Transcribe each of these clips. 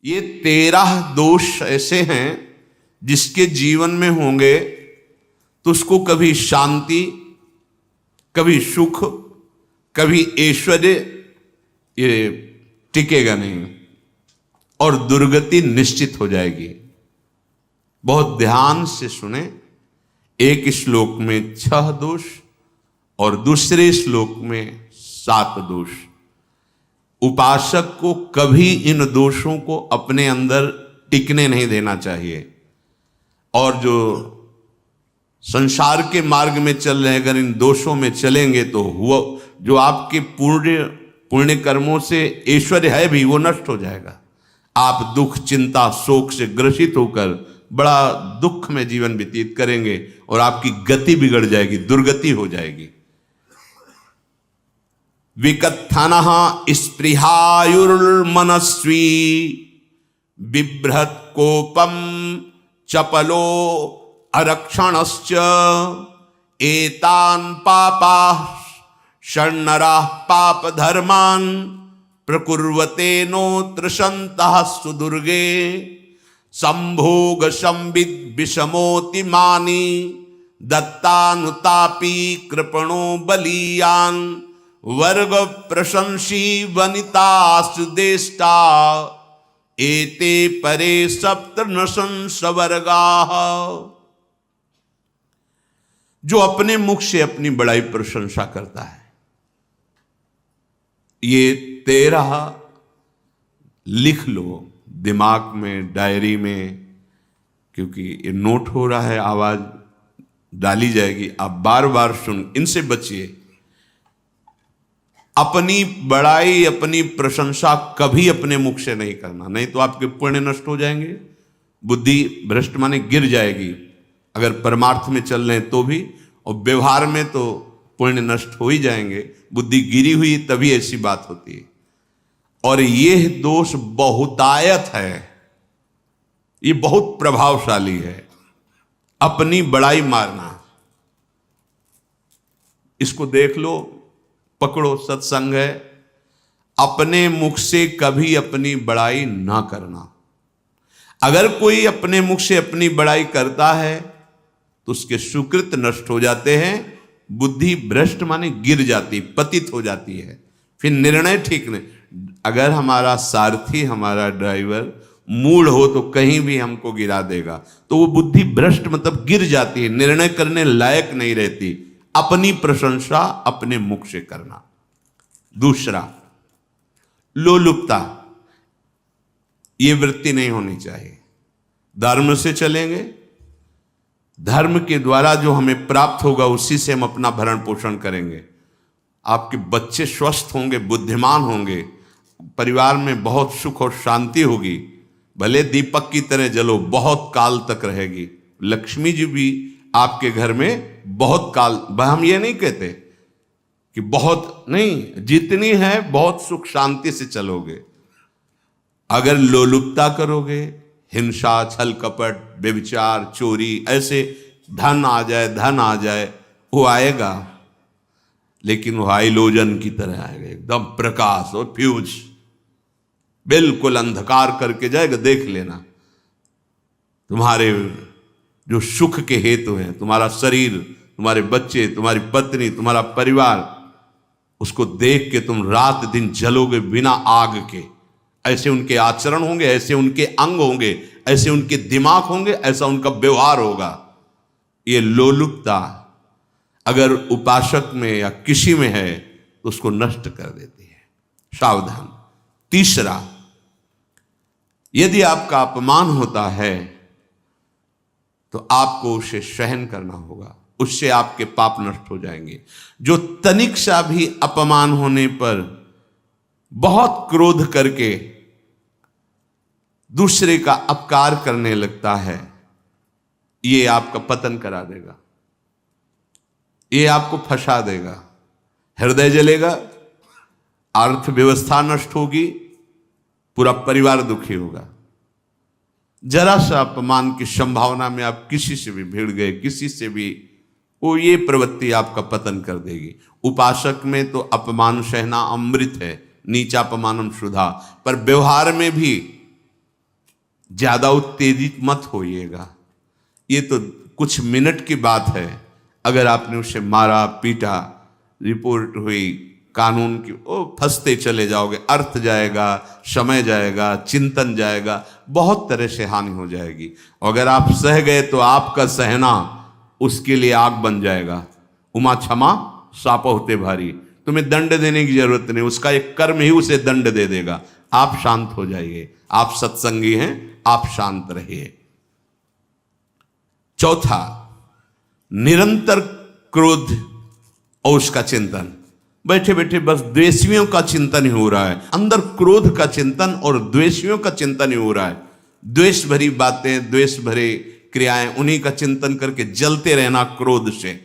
ये 13 दोष ऐसे हैं जिसके जीवन में होंगे तो उसको कभी शांति, कभी सुख, कभी ऐश्वर्य ये टिकेगा नहीं और दुर्गति निश्चित हो जाएगी। बहुत ध्यान से सुने। एक श्लोक में 6 दोष और दूसरे श्लोक में 7 दोष। उपासक को कभी इन दोषों को अपने अंदर टिकने नहीं देना चाहिए। और जो संसार के मार्ग में चल रहे हैं, अगर इन दोषों में चलेंगे तो हुआ जो आपके पुण्य कर्मों से ऐश्वर्य है भी वो नष्ट हो जाएगा। आप दुख, चिंता, शोक से ग्रसित होकर बड़ा दुख में जीवन व्यतीत करेंगे और आपकी गति बिगड़ जाएगी, दुर्गति हो जाएगी। विकत्थनः स्पृहायुर्मनस्वी बिभ्रत कोपम चपलो अरक्षणश्च एतान् पापाः षण्णराः पाप धर्मान् प्रकुर्वते नोत्र सन्तः सुदुर्गे संभोग संविद विषमोति मानी दत्तानुतापी कृपणो बलीयान् वर्ग प्रशंसी वनितासु देष्टा एते परे सप्तनशंस वर्गाः। जो अपने मुख से अपनी बड़ाई प्रशंसा करता है, ये 13 लिख लो दिमाग में, डायरी में, क्योंकि ये नोट हो रहा है, आवाज डाली जाएगी, आप बार बार सुन, इनसे बचिए। अपनी बड़ाई, अपनी प्रशंसा कभी अपने मुख से नहीं करना, नहीं तो आपके पुण्य नष्ट हो जाएंगे, बुद्धि भ्रष्ट माने गिर जाएगी। अगर परमार्थ में चल रहे हैं तो भी, और व्यवहार में तो पुण्य नष्ट हो ही जाएंगे। बुद्धि गिरी हुई तभी ऐसी बात होती है। और यह दोष बहुतायत है, ये बहुत प्रभावशाली है। अपनी बड़ाई मारना, इसको देख लो, पकड़ो, सत्संग है। अपने मुख से कभी अपनी बड़ाई ना करना। अगर कोई अपने मुख से अपनी बड़ाई करता है तो उसके सुकृत नष्ट हो जाते हैं, बुद्धि भ्रष्ट माने गिर जाती, पतित हो जाती है, फिर निर्णय ठीक नहीं। अगर हमारा सारथी, हमारा ड्राइवर मूढ़ हो तो कहीं भी हमको गिरा देगा, तो वो बुद्धि भ्रष्ट मतलब गिर जाती है, निर्णय करने लायक नहीं रहती। अपनी प्रशंसा अपने मुख से करना। दूसरा, लोलुपता, ये वृत्ति नहीं होनी चाहिए। धर्म से चलेंगे, धर्म के द्वारा जो हमें प्राप्त होगा उसी से हम अपना भरण पोषण करेंगे। आपके बच्चे स्वस्थ होंगे, बुद्धिमान होंगे, परिवार में बहुत सुख और शांति होगी। भले दीपक की तरह जलो, बहुत काल तक रहेगी। लक्ष्मी जी भी आपके घर में बहुत काल, हम ये नहीं कहते कि बहुत नहीं, जितनी है बहुत सुख शांति से चलोगे। अगर लोलुपता करोगे, हिंसा, छल कपट, व्यभिचार, चोरी, ऐसे धन आ जाए, वो आएगा, लेकिन वो हाइलोजन की तरह आएगा, एकदम प्रकाश और फ्यूज, बिल्कुल अंधकार करके जाएगा। देख लेना, तुम्हारे जो सुख के हेतु हैं, तुम्हारा शरीर, तुम्हारे बच्चे, तुम्हारी पत्नी, तुम्हारा परिवार, उसको देख के तुम रात दिन जलोगे बिना आग के। ऐसे उनके आचरण होंगे, ऐसे उनके अंग होंगे, ऐसे उनके दिमाग होंगे, ऐसा उनका व्यवहार होगा। ये लोलुपता अगर उपासक में या किसी में है तो उसको नष्ट कर देती है। सावधान। तीसरा, यदि आपका अपमान होता है तो आपको उसे सहन करना होगा, उससे आपके पाप नष्ट हो जाएंगे। जो तनिक सा भी अपमान होने पर बहुत क्रोध करके दूसरे का अपकार करने लगता है, ये आपका पतन करा देगा, ये आपको फंसा देगा, हृदय जलेगा, अर्थव्यवस्था नष्ट होगी, पूरा परिवार दुखी होगा। जरा सा अपमान की संभावना में आप किसी से भी भिड़ गए, किसी से भी, वो ये प्रवृत्ति आपका पतन कर देगी। उपासक में तो अपमान सहना अमृत है, नीचापमानम सुधा, पर व्यवहार में भी ज्यादा उत्तेजित मत होइएगा। ये तो कुछ मिनट की बात है, अगर आपने उसे मारा पीटा, रिपोर्ट हुई कानून की, ओ फंसते चले जाओगे, अर्थ जाएगा, समय जाएगा, चिंतन जाएगा, बहुत तरह से हानि हो जाएगी। अगर आप सह गए तो आपका सहना उसके लिए आग बन जाएगा। उमा क्षमा साप होते भारी, तुम्हें दंड देने की जरूरत नहीं, उसका एक कर्म ही उसे दंड दे देगा। आप शांत हो जाइए, आप सत्संगी हैं, आप शांत रहिए। चौथा, निरंतर क्रोध और उसका चिंतन। बैठे बैठे बस द्वेषियों का चिंतन ही हो रहा है, अंदर क्रोध का चिंतन और द्वेषियों का चिंतन ही हो रहा है। द्वेष भरी बातें, द्वेष भरे क्रियाएं, उन्हीं का चिंतन करके जलते रहना क्रोध से।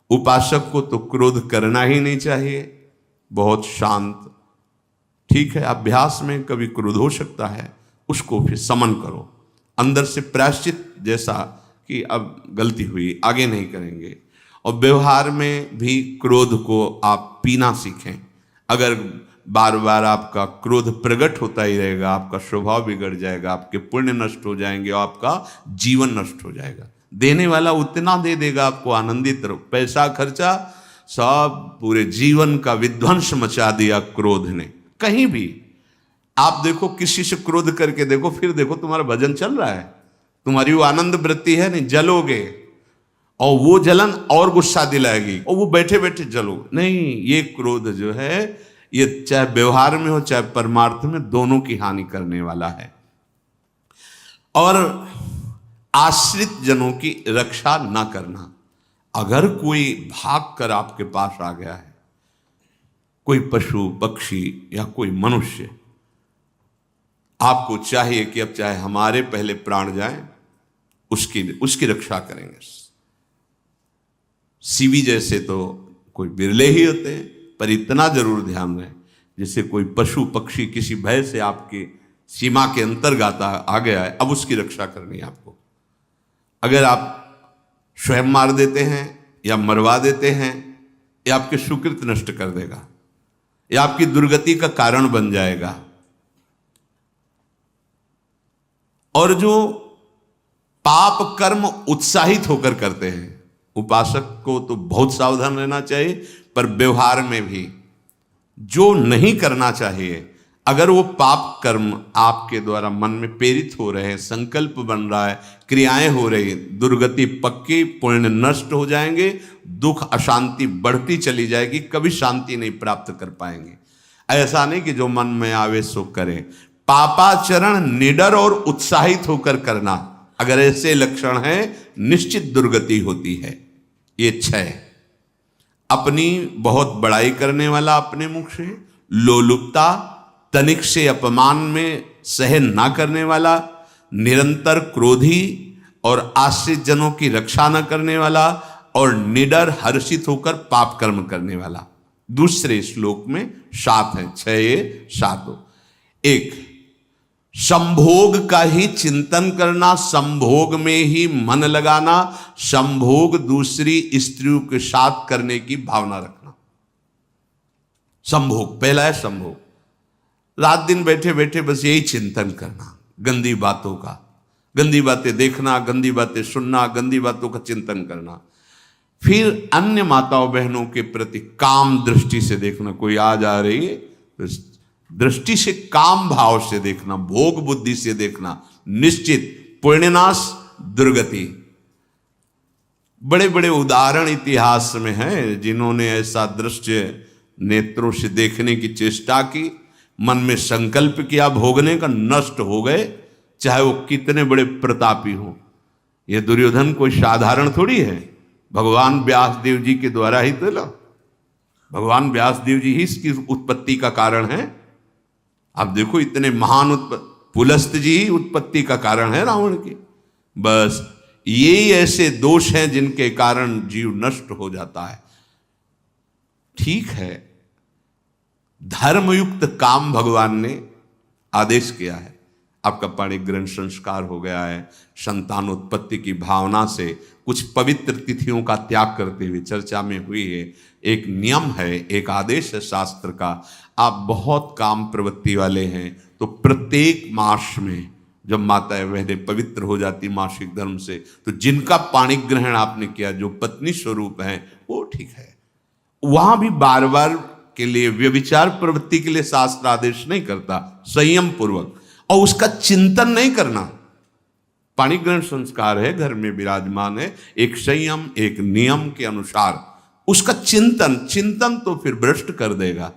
उपासक को तो क्रोध करना ही नहीं चाहिए, बहुत शांत। ठीक है, अभ्यास में कभी क्रोध हो सकता है, उसको फिर समन करो, अंदर से प्रायश्चित, जैसा कि अब गलती हुई, आगे नहीं करेंगे। और व्यवहार में भी क्रोध को आप पीना सीखें। अगर बार बार आपका क्रोध प्रकट होता ही रहेगा, आपका स्वभाव बिगड़ जाएगा, आपके पुण्य नष्ट हो जाएंगे और आपका जीवन नष्ट हो जाएगा। देने वाला उतना दे देगा, आपको आनंदित रहो, पैसा खर्चा सब पूरे जीवन का विध्वंस मचा दिया क्रोध ने। कहीं भी आप देखो, किसी से क्रोध करके देखो, फिर देखो तुम्हारा भजन चल रहा है, तुम्हारी वो आनंद वृत्ति है नहीं, जलोगे और वो जलन और गुस्सा दिलाएगी और वो बैठे बैठे जलोगे नहीं। ये क्रोध जो है, ये चाहे व्यवहार में हो चाहे परमार्थ में, दोनों की हानि करने वाला है। और आश्रित जनों की रक्षा ना करना। अगर कोई भाग कर आपके पास आ गया है, कोई पशु पक्षी या कोई मनुष्य, आपको चाहिए कि अब चाहे हमारे पहले प्राण जाएं, उसकी रक्षा करेंगे। सीवी जैसे तो कोई बिरले ही होते हैं, पर इतना जरूर ध्यान रहे, जैसे कोई पशु पक्षी किसी भय से आपके सीमा के अंतर्गत आ गया है, अब उसकी रक्षा करनी है आपको। अगर आप स्वयं मार देते हैं या मरवा देते हैं, या आपके सुकृत नष्ट कर देगा, या आपकी दुर्गति का कारण बन जाएगा। और जो पाप कर्म उत्साहित होकर करते हैं, उपासक को तो बहुत सावधान रहना चाहिए, पर व्यवहार में भी जो नहीं करना चाहिए, अगर वो पाप कर्म आपके द्वारा मन में प्रेरित हो रहे हैं, संकल्प बन रहा है, क्रियाएं हो रही, दुर्गति पक्की, पुण्य नष्ट हो जाएंगे, दुख अशांति बढ़ती चली जाएगी, कभी शांति नहीं प्राप्त कर पाएंगे। ऐसा नहीं कि जो मन में आवे सो करें। पापाचरण निडर और उत्साहित होकर करना, अगर ऐसे लक्षण हैं, निश्चित दुर्गति होती है। ये 6, अपनी बहुत बड़ाई करने वाला अपने मुख से, लोलुपता, तनिक से अपमान में सहन ना करने वाला, निरंतर क्रोधी और आश्रित जनों की रक्षा न करने वाला, और निडर हर्षित होकर पाप कर्म करने वाला। दूसरे श्लोक में 7 है, 6 ये 7 हो। 1, संभोग का ही चिंतन करना, संभोग में ही मन लगाना, संभोग दूसरी स्त्रियों के साथ करने की भावना रखना। संभोग, पहला है संभोग। रात दिन बैठे बैठे बस यही चिंतन करना, गंदी बातों का, गंदी बातें देखना, गंदी बातें सुनना, गंदी बातों का चिंतन करना। फिर अन्य माताओं बहनों के प्रति काम दृष्टि से देखना, कोई आ जा रही है तो दृष्टि से, काम भाव से देखना, भोग बुद्धि से देखना, निश्चित पुण्यनाश दुर्गति। बड़े बड़े उदाहरण इतिहास में हैं जिन्होंने ऐसा दृश्य नेत्रों से देखने की चेष्टा की, मन में संकल्प किया भोगने का, नष्ट हो गए, चाहे वो कितने बड़े प्रतापी हो। ये दुर्योधन कोई साधारण थोड़ी है, भगवान व्यासदेव जी के द्वारा ही तो लो, भगवान व्यासदेव जी ही इसकी उत्पत्ति का कारण है। आप देखो, इतने महान पुलस्त जी ही उत्पत्ति का कारण है रावण की। बस यही ऐसे दोष हैं जिनके कारण जीव नष्ट हो जाता है। ठीक है, धर्मयुक्त काम भगवान ने आदेश किया है, आपका पाणिक ग्रंथ संस्कार हो गया है, संतानोत्पत्ति की भावना से कुछ पवित्र तिथियों का त्याग करते हुए चर्चा में हुई है। एक नियम है, एक आदेश है शास्त्र का, आप बहुत काम प्रवृत्ति वाले हैं तो प्रत्येक मास में जब माताएं बहनें पवित्र हो जाती मासिक धर्म से, तो जिनका पाणी ग्रहण आपने किया, जो पत्नी स्वरूप है, वो ठीक है। वहां भी बार बार के लिए व्यभिचार प्रवृत्ति के लिए शास्त्र आदेश नहीं करता, संयम पूर्वक, और उसका चिंतन नहीं करना। पाणी ग्रहण संस्कार है, घर में विराजमान है, एक संयम एक नियम के अनुसार उसका चिंतन तो फिर भ्रष्ट कर देगा।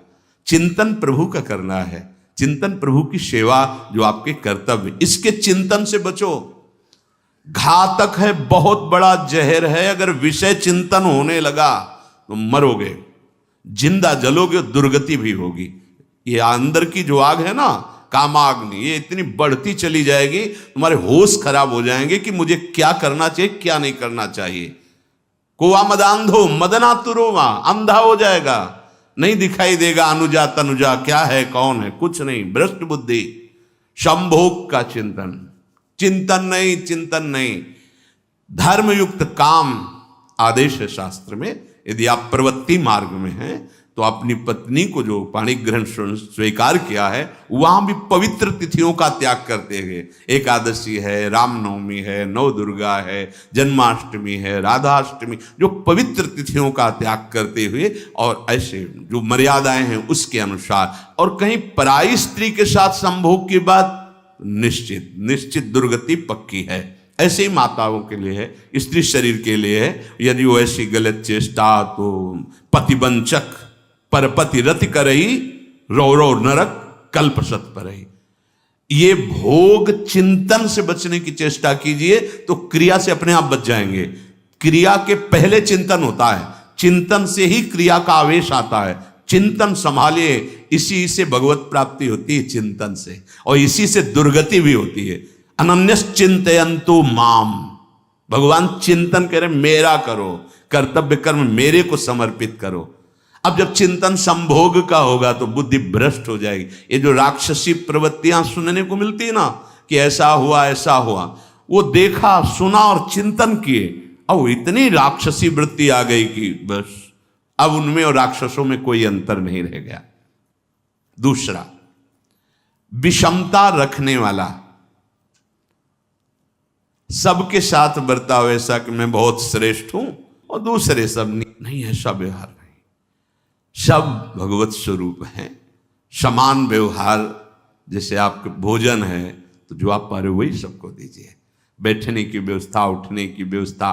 चिंतन प्रभु का करना है, चिंतन प्रभु की सेवा जो आपके कर्तव्य, इसके चिंतन से बचो। घातक है, बहुत बड़ा जहर है। अगर विषय चिंतन होने लगा तो मरोगे, जिंदा जलोगे, दुर्गति भी होगी। ये अंदर की जो आग है ना, कामाग्नि, ये इतनी बढ़ती चली जाएगी, तुम्हारे होश खराब हो जाएंगे कि मुझे क्या करना चाहिए क्या नहीं करना चाहिए। कोवा मदांधो मदनातुरोवा, अंधा हो जाएगा, नहीं दिखाई देगा अनुजा तनुजा क्या है कौन है, कुछ नहीं, भ्रष्ट बुद्धि। संभोग का चिंतन नहीं। धर्मयुक्त काम आदेश है शास्त्र में। यदि आप प्रवृत्ति मार्ग में हैं तो अपनी पत्नी को जो पाणी ग्रहण स्वीकार किया है, वहां भी पवित्र तिथियों का त्याग करते हुए, एकादशी है, रामनवमी है, नव दुर्गा है, जन्माष्टमी है, राधाष्टमी, जो पवित्र तिथियों का त्याग करते हुए और ऐसे जो मर्यादाएं हैं उसके अनुसार, और कहीं पराई स्त्री के साथ संभोग की बात निश्चित दुर्गति पक्की है। ऐसे ही माताओं के लिए है, स्त्री शरीर के लिए है। यदि वो ऐसी गलत चेष्टा, तो पतिवंचक परपति रति करही, रौरव नरक कल्पसत परही। ये भोग चिंतन से बचने की चेष्टा कीजिए तो क्रिया से अपने आप बच जाएंगे। क्रिया के पहले चिंतन होता है, चिंतन से ही क्रिया का आवेश आता है। चिंतन संभालिए, इसी से भगवत प्राप्ति होती है, चिंतन से, और इसी से दुर्गति भी होती है। अनन्यश्चिन्तयन्तु माम, भगवान चिंतन कह रहे मेरा करो, कर्तव्य कर्म मेरे को समर्पित करो। अब जब चिंतन संभोग का होगा तो बुद्धि भ्रष्ट हो जाएगी। ये जो राक्षसी प्रवृत्तियां सुनने को मिलती है ना, कि ऐसा हुआ, वो देखा सुना और चिंतन किए, अब इतनी राक्षसी वृत्ति आ गई कि बस अब उनमें और राक्षसों में कोई अंतर नहीं रह गया। दूसरा, विषमता रखने वाला, सबके साथ बर्ताव ऐसा कि मैं बहुत श्रेष्ठ हूं और दूसरे सब नहीं, ऐसा व्यवहार नहीं। सब भगवत स्वरूप हैं, समान व्यवहार। जैसे आपके भोजन है तो जो आप पा रहे हो वही सबको दीजिए, बैठने की व्यवस्था, उठने की व्यवस्था,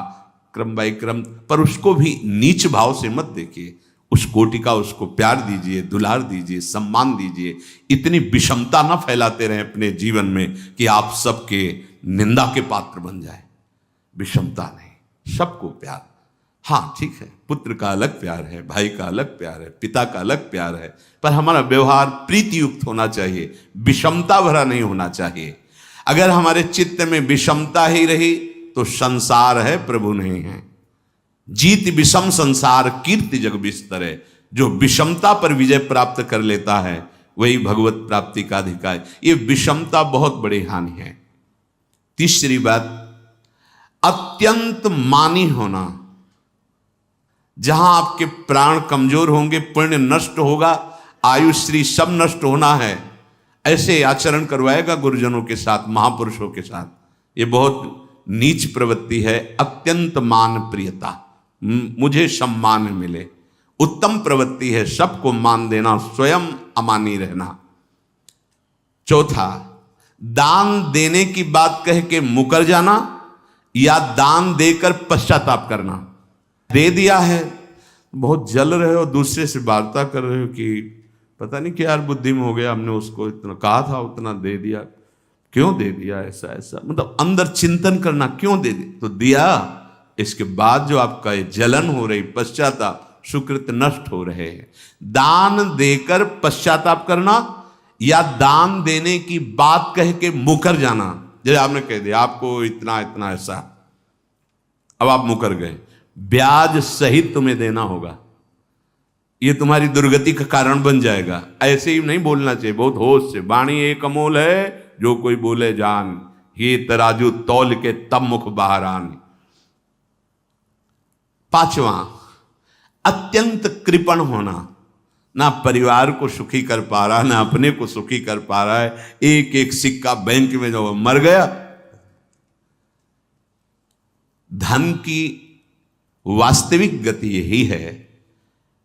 क्रम बाई क्रम, पर उसको भी नीच भाव से मत देखिए। उस कोटि का उसको प्यार दीजिए, दुलार दीजिए, सम्मान दीजिए। इतनी विषमता न फैलाते रहें अपने जीवन में कि आप सबके निंदा के पात्र बन जाए। विषमता नहीं, सबको प्यार। हाँ ठीक है, पुत्र का अलग प्यार है, भाई का अलग प्यार है, पिता का अलग प्यार है, पर हमारा व्यवहार प्रीति युक्त होना चाहिए, विषमता भरा नहीं होना चाहिए। अगर हमारे चित्त में विषमता ही रही तो संसार है, प्रभु नहीं है। जीत विषम संसार कीर्ति जग बिस्तरे। जो विषमता पर विजय प्राप्त कर लेता है वही भगवत प्राप्ति का अधिकारी। ये विषमता बहुत बड़ी हानि है। तीसरी बात, अत्यंत मानी होना। जहां आपके प्राण कमजोर होंगे, पुण्य नष्ट होगा, आयुश्री सब नष्ट होना है, ऐसे आचरण करवाएगा गुरुजनों के साथ, महापुरुषों के साथ। ये बहुत नीच प्रवृत्ति है। अत्यंत मान प्रियता, मुझे सम्मान मिले, उत्तम प्रवृत्ति है। सबको मान देना, स्वयं अमानी रहना। चौथा, दान देने की बात कह के मुकर जाना या दान देकर पश्चाताप करना। दे दिया है, बहुत जल रहे हो, दूसरे से वार्ता कर रहे हो कि पता नहीं क्या यार बुद्धि में हो गया, हमने उसको इतना कहा था, उतना दे दिया, क्यों दे दिया, ऐसा, मतलब अंदर चिंतन करना, क्यों दे दिया, तो दिया। इसके बाद जो आपका ये जलन हो रही, पश्चाताप, सुकृत नष्ट हो रहे हैं। दान देकर पश्चाताप करना या दान देने की बात कह के मुकर जाना। जैसे आपने कह दिया आपको इतना इतना ऐसा, अब आप मुकर गए, ब्याज सहित तुम्हें देना होगा, ये तुम्हारी दुर्गति का कारण बन जाएगा। ऐसे ही नहीं बोलना चाहिए, बहुत होश से। वाणी एक अमोल है, जो कोई बोले जान, ये तराजू तौल के तब मुख बाहर आन। पांचवा, अत्यंत कृपण होना। ना परिवार को सुखी कर पा रहा, ना अपने को सुखी कर पा रहा है। एक एक सिक्का बैंक में जो मर गया। धन की वास्तविक गति यही है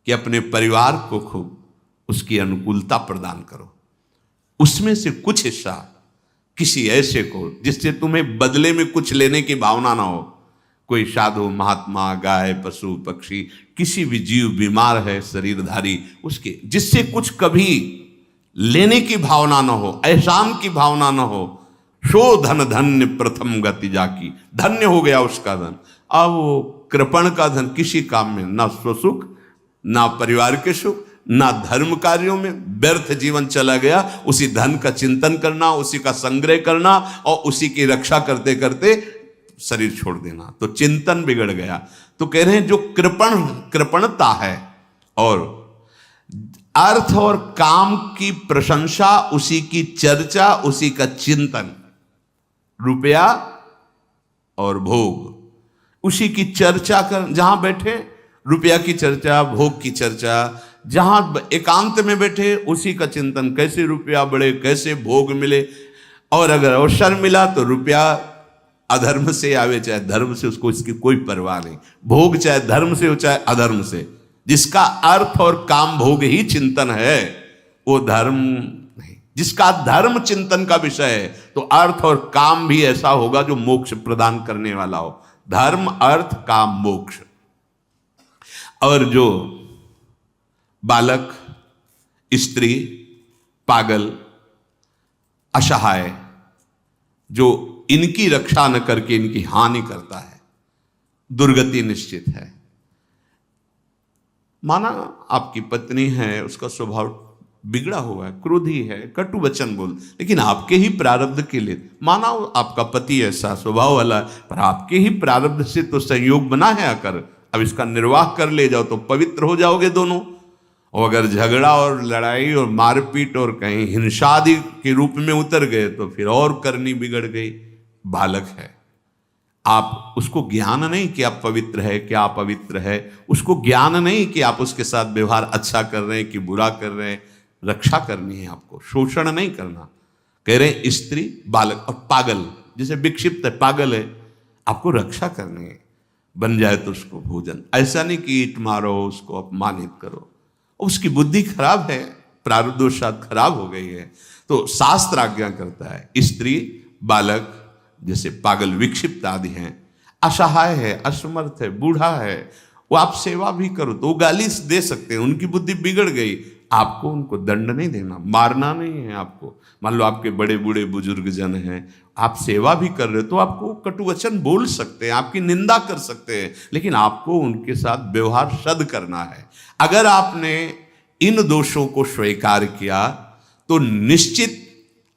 कि अपने परिवार को खूब उसकी अनुकूलता प्रदान करो, उसमें से कुछ हिस्सा किसी ऐसे को जिससे तुम्हें बदले में कुछ लेने की भावना ना हो। कोई साधु महात्मा, गाय, पशु पक्षी, किसी भी जीव बीमार है शरीरधारी, उसके जिससे कुछ कभी लेने की भावना ना हो, एहसान की भावना ना हो। सो धन धन्य प्रथम गति जाकी, धन्य हो गया उसका धन। अब वो कृपण का धन किसी काम में ना स्वसुख, ना परिवार के सुख, ना धर्म कार्यों में, व्यर्थ जीवन चला गया। उसी धन का चिंतन करना, उसी का संग्रह करना और उसी की रक्षा करते करते शरीर छोड़ देना, तो चिंतन बिगड़ गया। तो कह रहे हैं जो कृपणता है और अर्थ और काम की प्रशंसा, उसी की चर्चा, उसी का चिंतन, रुपया और भोग, उसी की चर्चा कर, जहां बैठे रुपया की चर्चा, भोग की चर्चा, जहां एकांत में बैठे उसी का चिंतन, कैसे रुपया बढ़े, कैसे भोग मिले। और अगर अवसर मिला तो रुपया अधर्म से आवे चाहे धर्म से, उसको इसकी कोई परवाह नहीं। भोग चाहे धर्म से हो चाहे अधर्म से, जिसका अर्थ और काम भोग ही चिंतन है वो धर्म नहीं। जिसका धर्म चिंतन का विषय है तो अर्थ और काम भी ऐसा होगा जो मोक्ष प्रदान करने वाला हो। धर्म, अर्थ, काम, मोक्ष। और जो बालक, स्त्री, पागल, असहाय, जो इनकी रक्षा न करके इनकी हानि करता है, दुर्गति निश्चित है। माना आपकी पत्नी है, उसका स्वभाव बिगड़ा हुआ है, क्रोधी है, कटु वचन बोल, लेकिन आपके ही प्रारब्ध के लिए, माना आपका पति ऐसा स्वभाव वाला, पर आपके ही प्रारब्ध से तो संयोग बना है आकर, अब इसका निर्वाह कर ले जाओ तो पवित्र हो जाओगे दोनों। और अगर झगड़ा और लड़ाई और मारपीट और कहीं हिंसा आदि के रूप में उतर गए तो फिर और करनी बिगड़ गई। बालक है, आप उसको ज्ञान नहीं कि आप पवित्र है, क्या आप पवित्र है, उसको ज्ञान नहीं कि आप उसके साथ व्यवहार अच्छा कर रहे हैं कि बुरा कर रहे हैं। रक्षा करनी है आपको, शोषण नहीं करना। कह रहे हैं स्त्री, बालक और पागल, जैसे विक्षिप्त है, पागल है, आपको रक्षा करनी है। बन जाए तो उसको भोजन, ऐसा नहीं कि ईंट मारो, उसको अपमानित करो। उसकी बुद्धि खराब है, प्रारब्धवशात खराब हो गई है, तो शास्त्र आज्ञा करता है स्त्री, बालक, जैसे पागल, विक्षिप्त आदि हैं, असहाय है, असमर्थ है, बूढ़ा है, वो आप सेवा भी करो तो वो गाली दे सकते हैं, उनकी बुद्धि बिगड़ गई। आपको उनको दंड नहीं देना, मारना नहीं है आपको। मान लो आपके बड़े बूढ़े बुजुर्ग जन हैं, आप सेवा भी कर रहे हो तो आपको कटु वचन बोल सकते हैं, आपकी निंदा कर सकते हैं, लेकिन आपको उनके साथ व्यवहार सद करना है। अगर आपने इन दोषों को स्वीकार किया तो निश्चित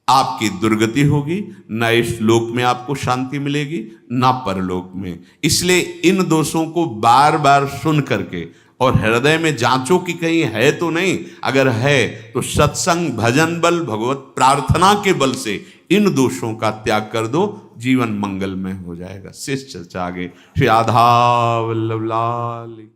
आपकी दुर्गति होगी, ना इस लोक में आपको शांति मिलेगी ना परलोक में। इसलिए इन दोषों को बार बार सुन करके और हृदय में जांचो कि कहीं है तो नहीं। अगर है तो सत्संग, भजन बल, भगवत प्रार्थना के बल से इन दोषों का त्याग कर दो, जीवन मंगलमय हो जाएगा। शेष चर्चा आगे। श्री राधा वल्लभ लाल।